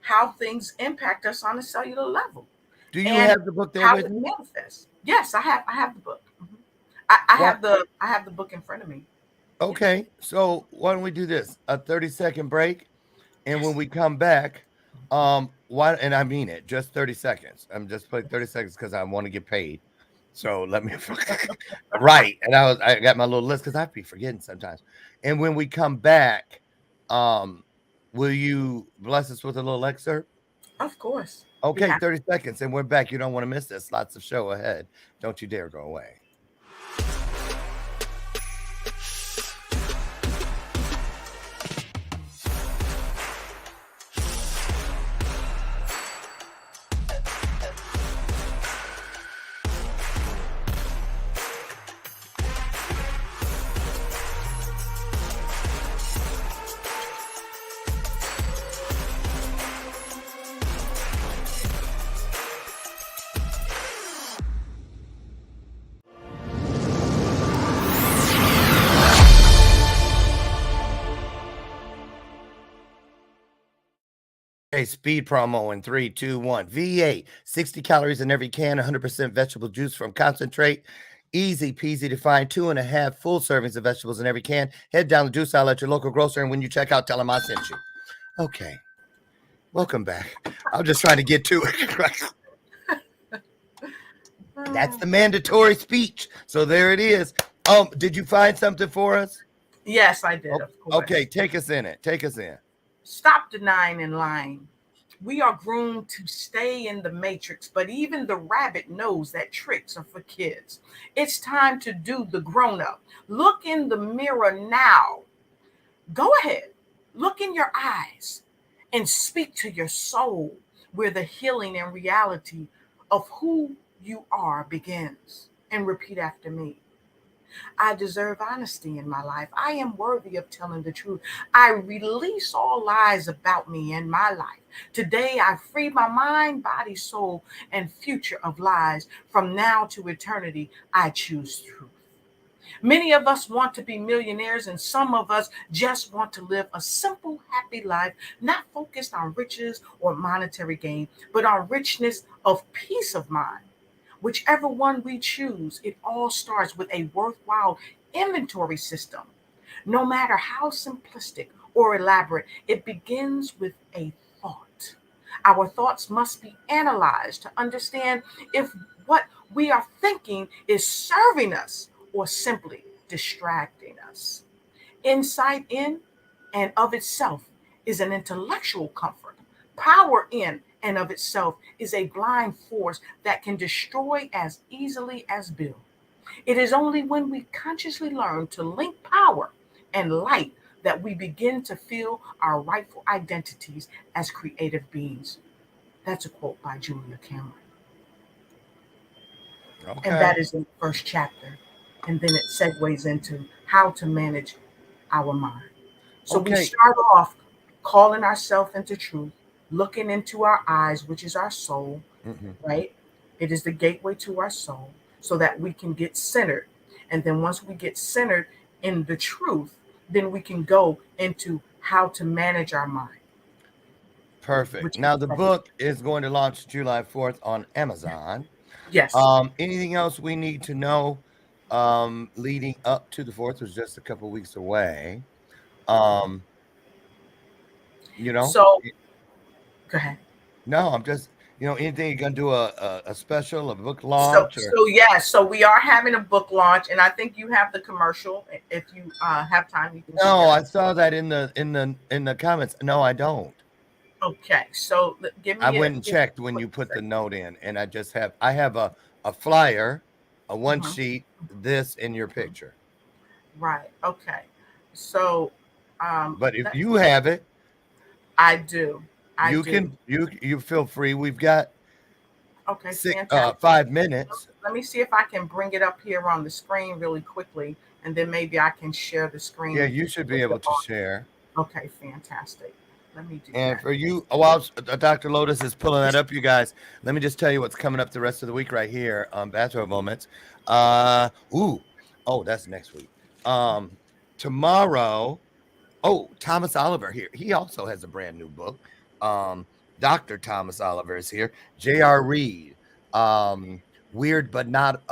how things impact us on a cellular level. Do you and have the book there how with it you? manifests. Yes, I have the book. I have the book in front of me. Okay, so why don't we do this? A 30-second break, and when we come back, why? And I mean it, just 30 seconds. I'm just playing 30 seconds because I want to get paid. So let me right. And I got my little list because I be forgetting sometimes. And when we come back, will you bless us with a little excerpt? Of course. Okay, 30 seconds, and we're back. You don't want to miss this. Lots of show ahead. Don't you dare go away. Okay, speed promo in 3, 2, 1. V8, 60 calories in every can, 100% vegetable juice from concentrate. Easy peasy to find. 2.5 full servings of vegetables in every can. Head down the juice aisle at your local grocer, and when you check out, tell them I sent you. Okay, welcome back. I'm just trying to get to it. That's the mandatory speech. So there it is. Did you find something for us? Yes, I did, of course. Okay, take us in it. Take us in. Stop denying and lying. We are groomed to stay in the matrix, but even the rabbit knows that tricks are for kids. It's time to do the grown up. Look in the mirror now. Go ahead, look in your eyes and speak to your soul, where the healing and reality of who you are begins. And repeat after me. I deserve honesty in my life. I am worthy of telling the truth. I release all lies about me and my life. Today, I free my mind, body, soul, and future of lies. From now to eternity, I choose truth. Many of us want to be millionaires, and some of us just want to live a simple, happy life, not focused on riches or monetary gain, but on richness of peace of mind. Whichever one we choose, it all starts with a worthwhile inventory system. No matter how simplistic or elaborate, it begins with a thought. Our thoughts must be analyzed to understand if what we are thinking is serving us or simply distracting us. Insight in and of itself is an intellectual comfort. Power in and of itself is a blind force that can destroy as easily as build. It is only when we consciously learn to link power and light that we begin to feel our rightful identities as creative beings. That's a quote by Julia Cameron. Okay. And that is in the first chapter. And then it segues into how to manage our mind. So we start off calling ourselves into truth. looking into our eyes, which is our soul, Mm-hmm. right? It is the gateway to our soul so that we can get centered. And then once we get centered in the truth, then we can go into how to manage our mind, Perfect. which is Now the second. book is going to launch July 4th on Amazon. Yes. Anything else we need to know leading up to the 4th, was just a couple weeks away. Um, you know, So go ahead. no, I'm just, anything you're gonna do a special, a book So, launch or so yeah, so we are having a book launch, and I think you have the commercial. If you have time, you can no, share. I saw that in the comments. No, I don't. Okay, so give I me a went and checked when you put the note in, and I have a flyer, a one Mhm, sheet, this in your mhm. picture. Right. Okay. So, But if let you have it, I do. I you do. can you feel free. We've got Okay, fantastic. 5 minutes. Let me see if I can bring it up here on the screen really quickly, and then maybe I can share the Yeah, screen you should be with the able to audience. share. Okay, fantastic. Let me do And that. for you, while Dr. Lotus is pulling that up, you guys, let me just tell you what's coming up the rest of the week right here on Bathrobe Moments. Ooh, oh, that's next week. Um, Tomorrow. Oh, Thomas Oliver here. He also has a brand new book. Um, Dr. Thomas Oliver is here. J.R. Reed. Um, Weird but not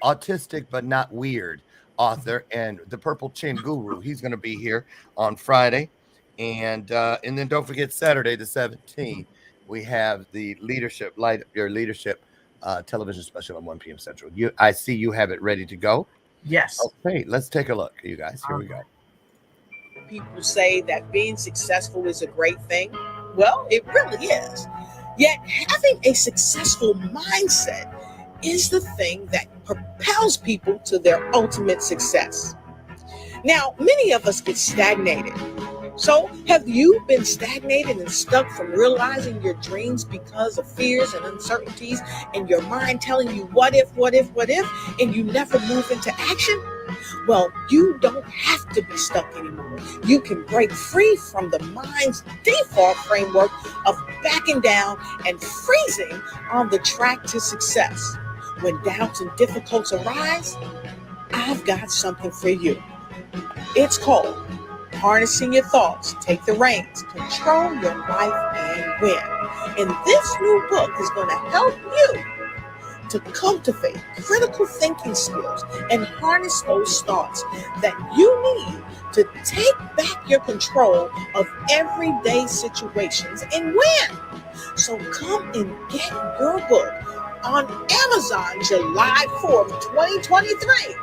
autistic but not weird author, and the Purple Chin Guru. He's going to be here on Friday, and then don't forget Saturday the 17th. We have the leadership light your leadership television special at 1 p.m. Central. I see you have it ready to go. Yes. Okay, let's take a look, you guys. Here we go. People say that being successful is a great thing. Well, it really is. Yet, having a successful mindset is the thing that propels people to their ultimate success. Now, many of us get stagnated. So, have you been stagnated and stuck from realizing your dreams because of fears and uncertainties and your mind telling you what if, and you never move into action? Well, you don't have to be stuck anymore. You can break free from the mind's default framework of backing down and freezing on the track to success. When doubts and difficulties arise, I've got something for you. It's called Harnessing Your Thoughts, Take the Reins, Control Your Life and Win. And this new book is going to help you to cultivate critical thinking skills and harness those thoughts that you need to take back your control of everyday situations and win. So come and get your book on Amazon July 4th, 2023.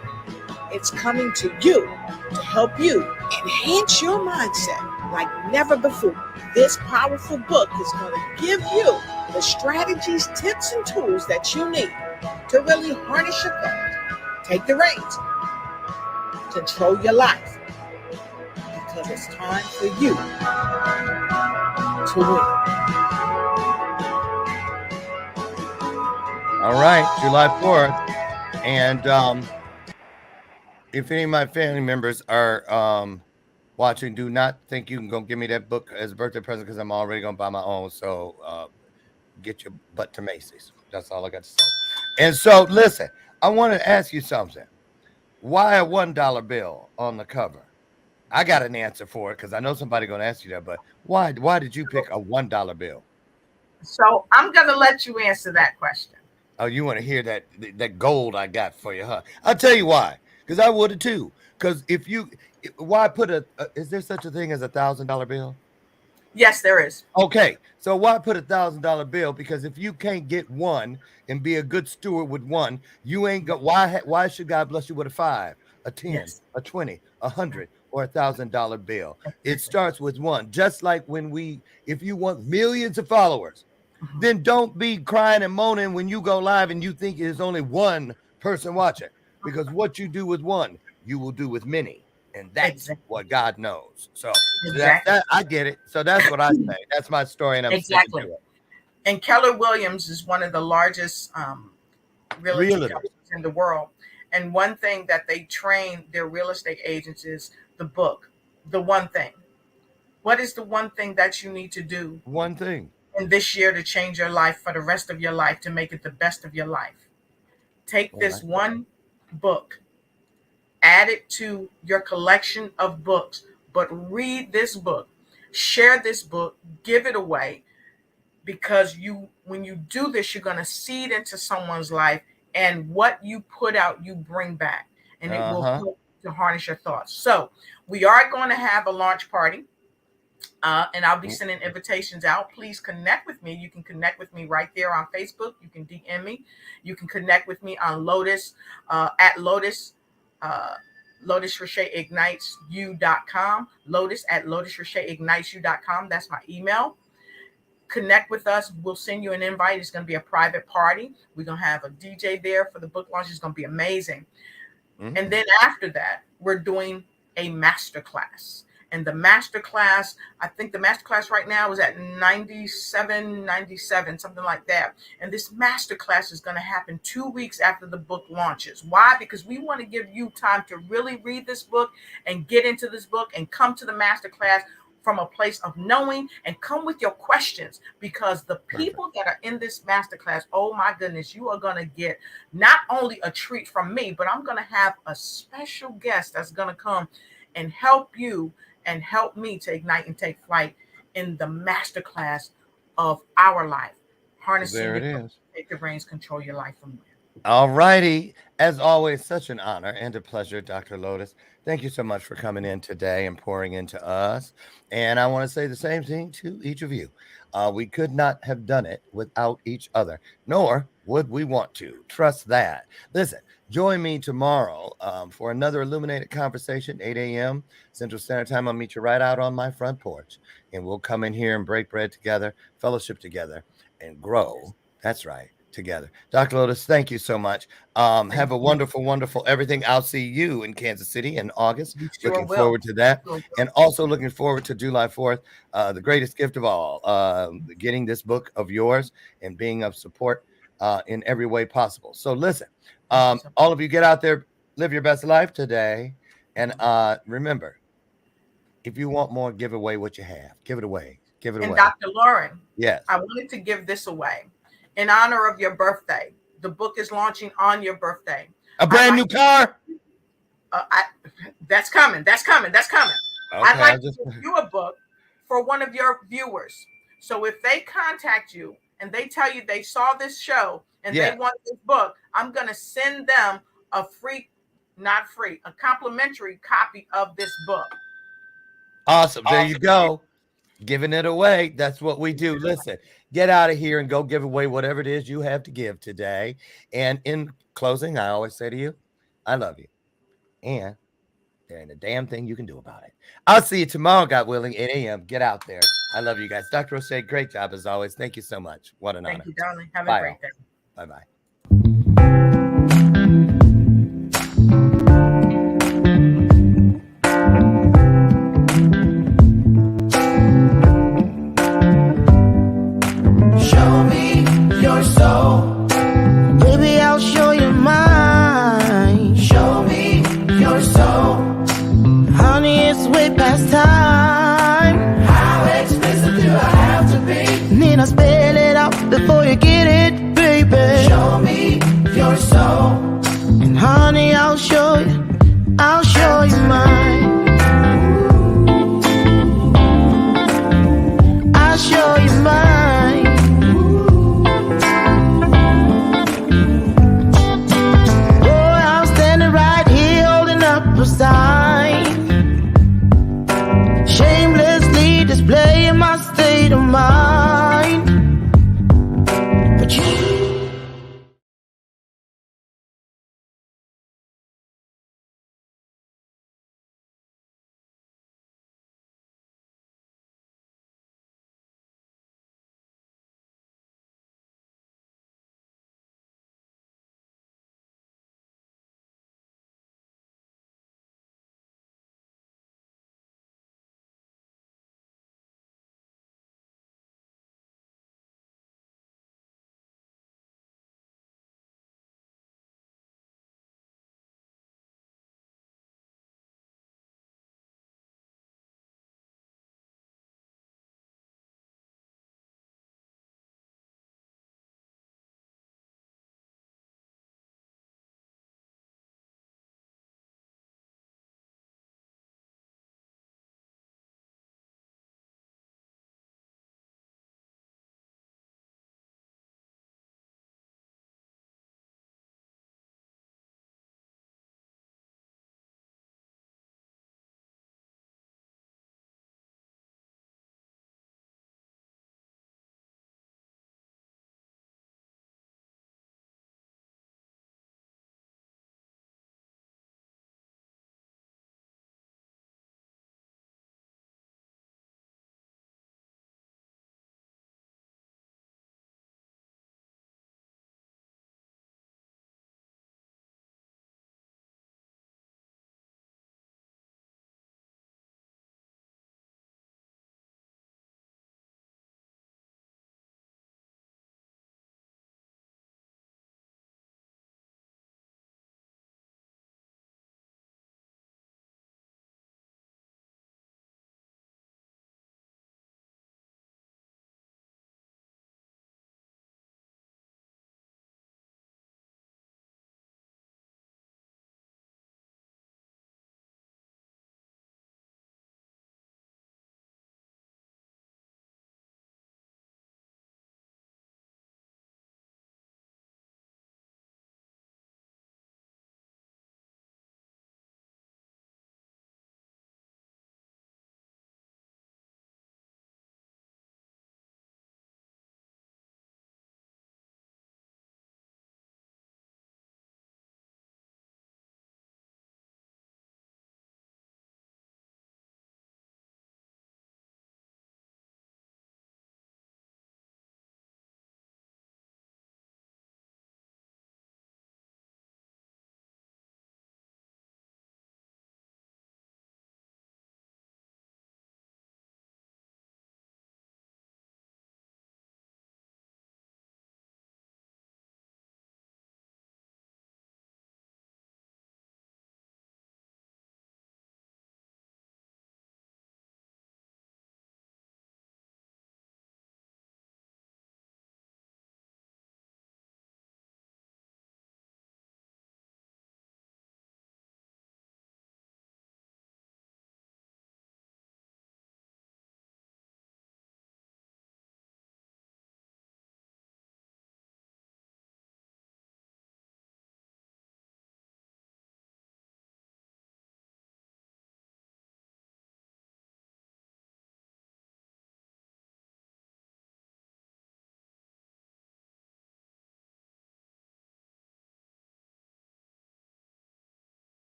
It's coming to you to help you enhance your mindset like never before. This powerful book is going to give you the strategies, tips, and tools that you need to really harness your thoughts, take the reins, control your life, because it's time for you to win. All right, July 4th. And if any of my family members are watching, do not think you can go give me that book as a birthday present, because I'm already going to buy my own. So get your butt to Macy's. That's all I got to say. And so, listen, I want to ask you something. Why a $1 bill on the cover? I got an answer for it, because I know somebody going to ask you that. But why did you pick a $1 bill? So I'm going to let you answer that question. Oh, you want to hear that gold I got for you, huh? I'll tell you why. Because I would have too. Because why put is there such a thing as $1,000 bill? Yes, there is. Okay, so why put $1,000 bill? Because if you can't get one and be a good steward with one, you ain't got. Why should God bless you with a 5, a 10, Yes. a 20, 100, or $1,000 bill? It Exactly. starts with one. Just like if you want millions of followers, then don't be crying and moaning when you go live and you think there's only one person watching. Because what you do with one, you will do with many, and that's Exactly. what God knows. So that's Exactly. that. I get it. So that's what I say. That's my story, and I'm sticking Exactly. to it. And Keller Williams is one of the largest realty Realtors. companies in the world. And one thing that they train their real estate agents is the book, the one thing. What is the one thing that you need to do One thing. in this year to change your life for the rest of your life, to make it the best of your life? Take this one book, add it to your collection of books, but read this book, share this book, give it away, because when you do this, you're going to seed into someone's life, and what you put out, you bring back, and it will help to harness your thoughts. So we are going to have a launch party. And I'll be sending invitations out. Please connect with me. You can connect with me right there on Facebook. You can DM me. You can connect with me on Lotus, at Lotus, LotusRicheIgnitesYou.com. Lotus at LotusRicheIgnitesYou.com. That's my email. Connect with us. We'll send you an invite. It's going to be a private party. We're going to have a DJ there for the book launch. It's going to be amazing. And then after that, we're doing a masterclass. And the masterclass, I think the masterclass right now is at 97, something like that. And this masterclass is going to happen 2 weeks after the book launches. Why? Because we want to give you time to really read this book and get into this book and come to the masterclass from a place of knowing, and come with your questions, because the people that are in this masterclass, oh my goodness, you are going to get not only a treat from me, but I'm going to have a special guest that's going to come and help you and help me to ignite and take flight in the masterclass of our life. Harnessing There it your is. Take the reins, control your life from within. All righty. As always, such an honor and a pleasure, Dr. Lotus. Thank you so much for coming in today and pouring into us. And I want to say the same thing to each of you. We could not have done it without each other, nor would we want to. Trust that. Listen, join me tomorrow for another illuminated conversation, 8 a.m. Central Standard Time. I'll meet you right out on my front porch, and we'll come in here and break bread together, fellowship together, and grow. That's right. Together. Dr. Lotus, thank you so much. Have a wonderful, wonderful everything. I'll see you in Kansas City in August. Looking forward to that. And also looking forward to July 4th, the greatest gift of all, getting this book of yours and being of support in every way possible. So listen, all of you, get out there, live your best life today. And remember, if you want more, give away what you have. Give it away. Give it away. And Dr. Lauren, yes, I wanted to give this away. In honor of your birthday, the book is launching on your birthday. A brand new car. That's coming. That's coming. Okay, I'd like to give you a book for one of your viewers. So if they contact you and they tell you they saw this show and they want this book, I'm going to send them a complimentary copy of this book. Awesome. There you go. Giving it away. That's what we do. Listen, get out of here and go give away whatever it is you have to give today. And in closing, I always say to you, I love you. And there ain't a damn thing you can do about it. I'll see you tomorrow, God willing, 8 a.m. Get out there. I love you guys. Dr. O'Shea, great job as always. Thank you so much. What an honor. Thank you, darling. Have a great day. Bye-bye. Baby, I'll show you mine. Show me your soul. Honey, it's way past time.